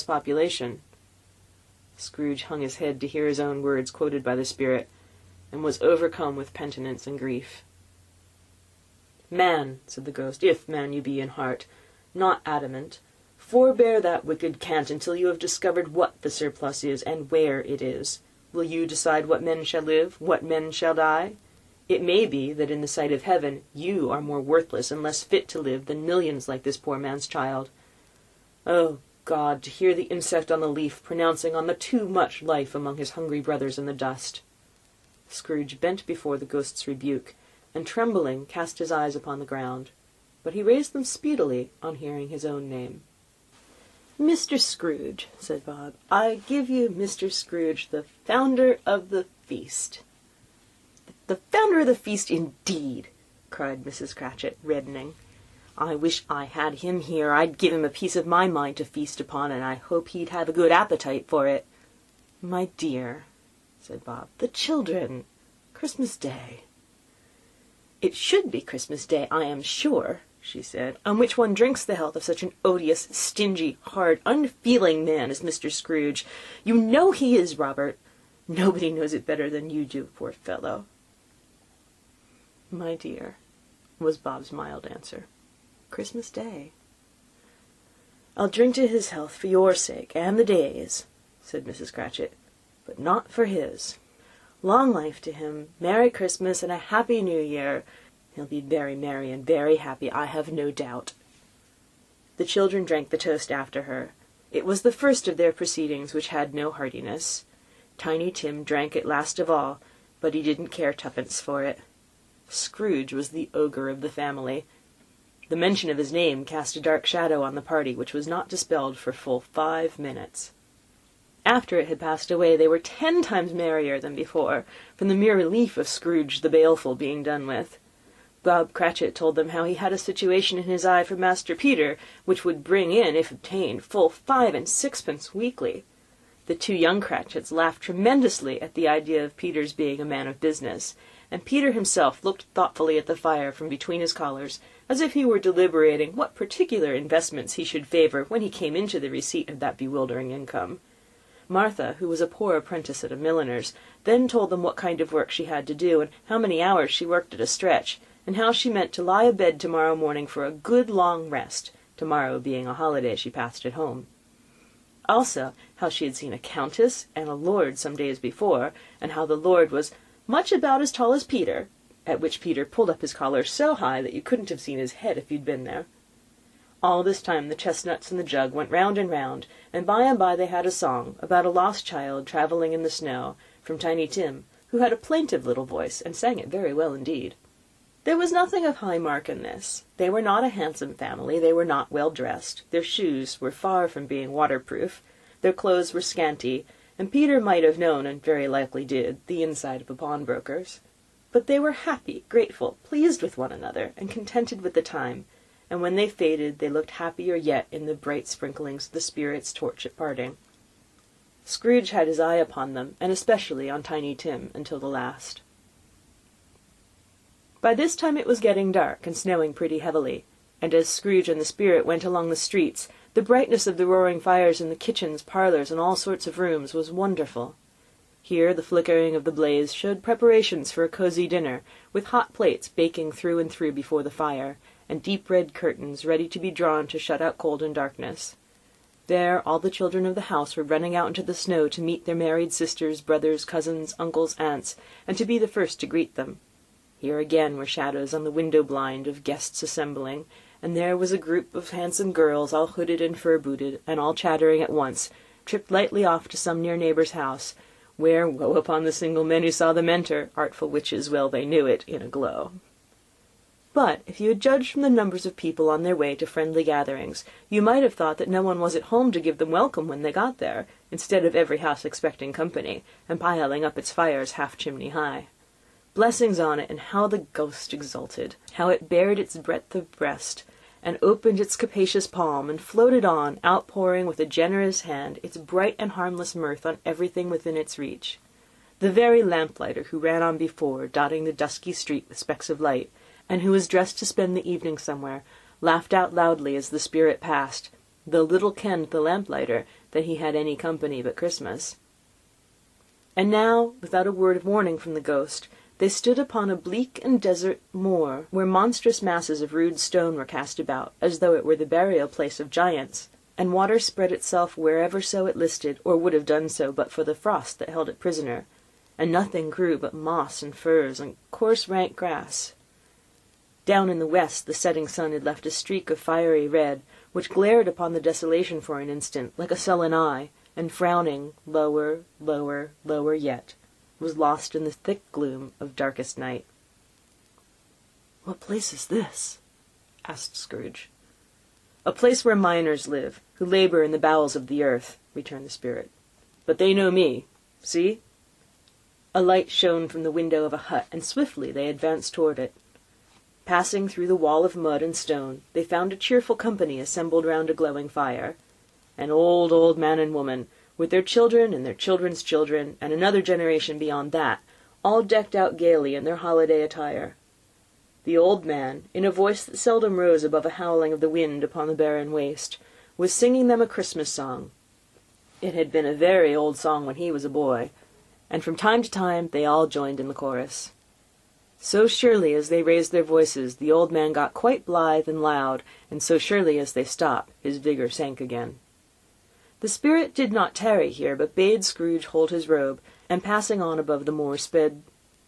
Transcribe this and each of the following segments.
population. Scrooge hung his head to hear his own words quoted by the spirit, and was overcome with penitence and grief. "Man," said the ghost, "if man you be in heart, not adamant, forbear that wicked cant until you have discovered what the surplus is, and where it is. Will you decide what men shall live, what men shall die? It may be that in the sight of heaven you are more worthless and less fit to live than millions like this poor man's child. Oh, God, to hear the insect on the leaf pronouncing on the too much life among his hungry brothers in the dust." Scrooge bent before the ghost's rebuke, and trembling cast his eyes upon the ground, but he raised them speedily on hearing his own name. "Mr. Scrooge," said Bob, "I give you Mr. Scrooge, the founder of the feast." "The founder of the feast, indeed!" cried Mrs. Cratchit, reddening. "I wish I had him here. I'd give him a piece of my mind to feast upon, and I hope he'd have a good appetite for it." "My dear," said Bob, "the children. Christmas Day." "It should be Christmas Day, I am sure," she said, "on which one drinks the health of such an odious, stingy, hard, unfeeling man as Mr. Scrooge. You know he is, Robert. Nobody knows it better than you do, poor fellow." "My dear," was Bob's mild answer, "Christmas Day." "I'll drink to his health for your sake, and the day's," said Mrs. Cratchit, "but not for his. Long life to him, Merry Christmas, and a Happy New Year. He'll be very merry and very happy, I have no doubt." The children drank the toast after her. It was the first of their proceedings which had no heartiness. Tiny Tim drank it last of all, but he didn't care twopence for it. Scrooge was the ogre of the family. The mention of his name cast a dark shadow on the party, which was not dispelled for full 5 minutes. After it had passed away, they were 10 times merrier than before, from the mere relief of Scrooge the baleful being done with. Bob Cratchit told them how he had a situation in his eye for Master Peter, which would bring in, if obtained, full 5 and 6pence weekly. The 2 young Cratchits laughed tremendously at the idea of Peter's being a man of business, and Peter himself looked thoughtfully at the fire from between his collars, as if he were deliberating what particular investments he should favour when he came into the receipt of that bewildering income. Martha, who was a poor apprentice at a milliner's, then told them what kind of work she had to do, and how many hours she worked at a stretch, and how she meant to lie abed tomorrow morning for a good long rest, tomorrow being a holiday she passed at home. Also, how she had seen a countess and a lord some days before, and how the lord was much about as tall as Peter, at which Peter pulled up his collar so high that you couldn't have seen his head if you'd been there. All this time the chestnuts and the jug went round and round, and by they had a song about a lost child travelling in the snow, from Tiny Tim, who had a plaintive little voice, and sang it very well indeed. There was nothing of high mark in this. They were not a handsome family, they were not well dressed, their shoes were far from being waterproof, their clothes were scanty, and Peter might have known, and very likely did, the inside of a pawnbroker's. But they were happy, grateful, pleased with one another, and contented with the time, and when they faded they looked happier yet in the bright sprinklings of the spirit's torch at parting. Scrooge had his eye upon them, and especially on Tiny Tim, until the last. By this time it was getting dark, and snowing pretty heavily, and as Scrooge and the spirit went along the streets, the brightness of the roaring fires in the kitchens, parlours, and all sorts of rooms was wonderful. Here the flickering of the blaze showed preparations for a cosy dinner, with hot plates baking through and through before the fire, and deep red curtains ready to be drawn to shut out cold and darkness. There all the children of the house were running out into the snow to meet their married sisters, brothers, cousins, uncles, aunts, and to be the first to greet them. Here again were shadows on the window blind of guests assembling, and there was a group of handsome girls, all hooded and fur-booted, and all chattering at once, tripped lightly off to some near neighbour's house, where, woe upon the single men who saw them enter, artful witches well they knew it, in a glow. But if you had judged from the numbers of people on their way to friendly gatherings, you might have thought that no one was at home to give them welcome when they got there, instead of every house expecting company, and piling up its fires half-chimney high. Blessings on it, and how the ghost exulted, how it bared its breadth of breast, and opened its capacious palm, and floated on, outpouring with a generous hand its bright and harmless mirth on everything within its reach. The very lamplighter who ran on before, dotting the dusky street with specks of light, and who was dressed to spend the evening somewhere, laughed out loudly as the spirit passed, though little kenned the lamplighter that he had any company but Christmas. And now, without a word of warning from the ghost, they stood upon a bleak and desert moor, where monstrous masses of rude stone were cast about, as though it were the burial-place of giants, and water spread itself wherever so it listed, or would have done so but for the frost that held it prisoner, and nothing grew but moss and furze and coarse rank grass. Down in the west the setting sun had left a streak of fiery red, which glared upon the desolation for an instant, like a sullen eye, and frowning lower, lower, lower yet, was lost in the thick gloom of darkest night. "What place is this?" asked Scrooge. "A place where miners live, who labour in the bowels of the earth," returned the spirit. "But they know me. See?" A light shone from the window of a hut, and swiftly they advanced toward it. Passing through the wall of mud and stone, they found a cheerful company assembled round a glowing fire. An old man and woman, with their children and their children's children, and another generation beyond that, all decked out gaily in their holiday attire. The old man, in a voice that seldom rose above a howling of the wind upon the barren waste, was singing them a Christmas song. It had been a very old song when he was a boy, and from time to time they all joined in the chorus. So surely as they raised their voices, the old man got quite blithe and loud, and so surely as they stopped, his vigour sank again. The spirit did not tarry here, but bade Scrooge hold his robe, and passing on above the moor, sped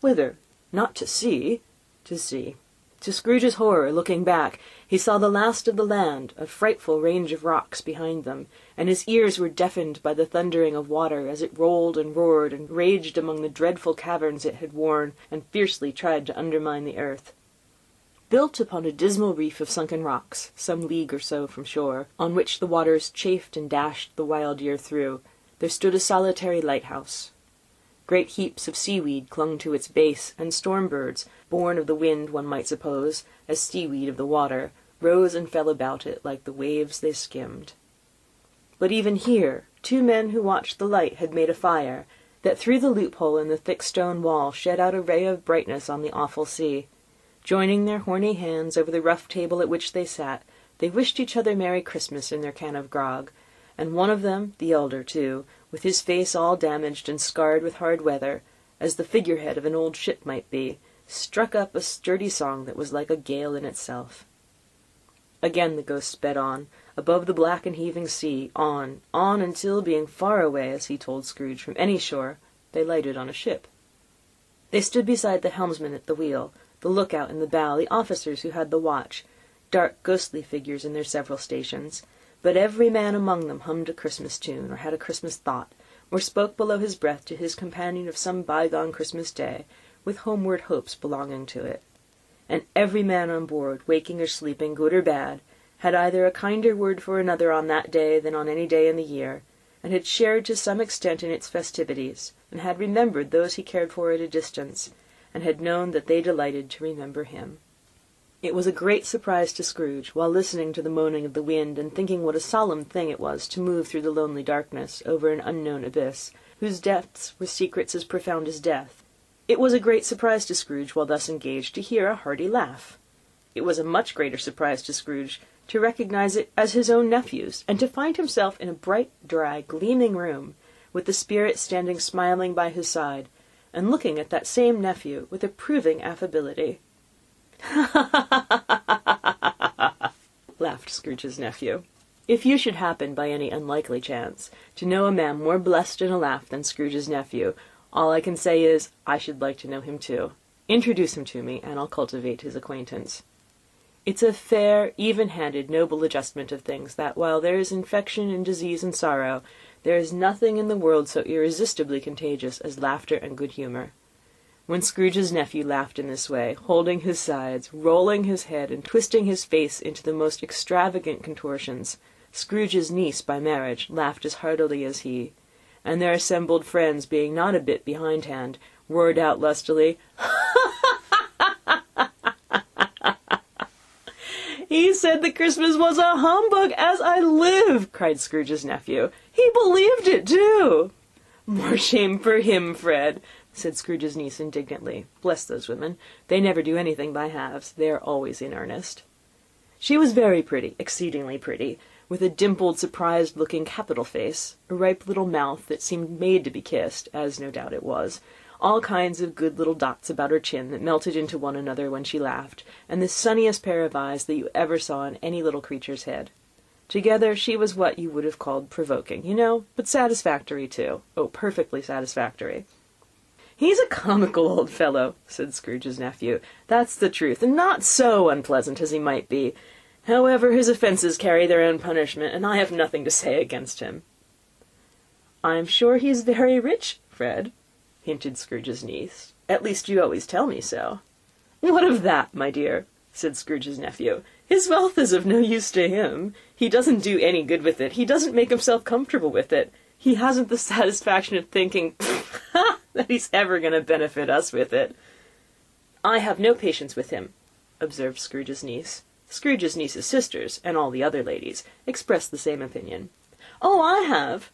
whither? Not to sea, to sea. To Scrooge's horror, looking back, he saw the last of the land, a frightful range of rocks behind them, and his ears were deafened by the thundering of water as it rolled and roared and raged among the dreadful caverns it had worn, and fiercely tried to undermine the earth. Built upon a dismal reef of sunken rocks, some league or so from shore, on which the waters chafed and dashed the wild year through, there stood a solitary lighthouse. Great heaps of seaweed clung to its base, and storm-birds, born of the wind, one might suppose, as seaweed of the water, rose and fell about it like the waves they skimmed. But even here, 2 men who watched the light had made a fire, that through the loophole in the thick stone wall shed out a ray of brightness on the awful sea. Joining their horny hands over the rough table at which they sat, they wished each other Merry Christmas in their can of grog, and one of them, the elder too, with his face all damaged and scarred with hard weather, as the figurehead of an old ship might be, struck up a sturdy song that was like a gale in itself. Again the ghost sped on, above the black and heaving sea, on until, being far away, as he told Scrooge, from any shore, they lighted on a ship. They stood beside the helmsman at the wheel, the lookout in the bow, the officers who had the watch, dark ghostly figures in their several stations, but every man among them hummed a Christmas tune, or had a Christmas thought, or spoke below his breath to his companion of some bygone Christmas day, with homeward hopes belonging to it. And every man on board, waking or sleeping, good or bad, had either a kinder word for another on that day than on any day in the year, and had shared to some extent in its festivities, and had remembered those he cared for at a distance, and had known that they delighted to remember him. It was a great surprise to Scrooge, while listening to the moaning of the wind, and thinking what a solemn thing it was to move through the lonely darkness over an unknown abyss, whose depths were secrets as profound as death. It was a great surprise to Scrooge, while thus engaged, to hear a hearty laugh. It was a much greater surprise to Scrooge to recognize it as his own nephew's, and to find himself in a bright, dry, gleaming room, with the spirit standing smiling by his side, and looking at that same nephew with approving affability. Laughed Scrooge's nephew. If you should happen, by any unlikely chance, to know a man more blessed in a laugh than Scrooge's nephew, all I can say is, I should like to know him too. Introduce him to me, and I'll cultivate his acquaintance. It's a fair, even-handed, noble adjustment of things, that while there is infection and disease and sorrow, there is nothing in the world so irresistibly contagious as laughter and good humour. When Scrooge's nephew laughed in this way, holding his sides, rolling his head, and twisting his face into the most extravagant contortions, Scrooge's niece by marriage laughed as heartily as he, and their assembled friends, being not a bit behindhand, roared out lustily, "He said that Christmas was a humbug, as I live!" cried Scrooge's nephew. "He believed it, too!" "More shame for him, Fred," said Scrooge's niece indignantly. "Bless those women. They never do anything by halves. They are always in earnest." She was very pretty, exceedingly pretty, with a dimpled, surprised-looking capital face, a ripe little mouth that seemed made to be kissed, as no doubt it was, all kinds of good little dots about her chin that melted into one another when she laughed, and the sunniest pair of eyes that you ever saw in any little creature's head. Together she was what you would have called provoking, you know, but satisfactory, too. Oh, perfectly satisfactory. "He's a comical old fellow," said Scrooge's nephew. "That's the truth, and not so unpleasant as he might be. However, his offences carry their own punishment, and I have nothing to say against him." "I'm sure he's very rich, Fred," hinted Scrooge's niece. "At least you always tell me so." "What of that, my dear?" said Scrooge's nephew. "His wealth is of no use to him. He doesn't do any good with it. He doesn't make himself comfortable with it. He hasn't the satisfaction of thinking that he's ever going to benefit us with it." "I have no patience with him," observed Scrooge's niece. Scrooge's niece's sisters, and all the other ladies, expressed the same opinion. "Oh, I have!"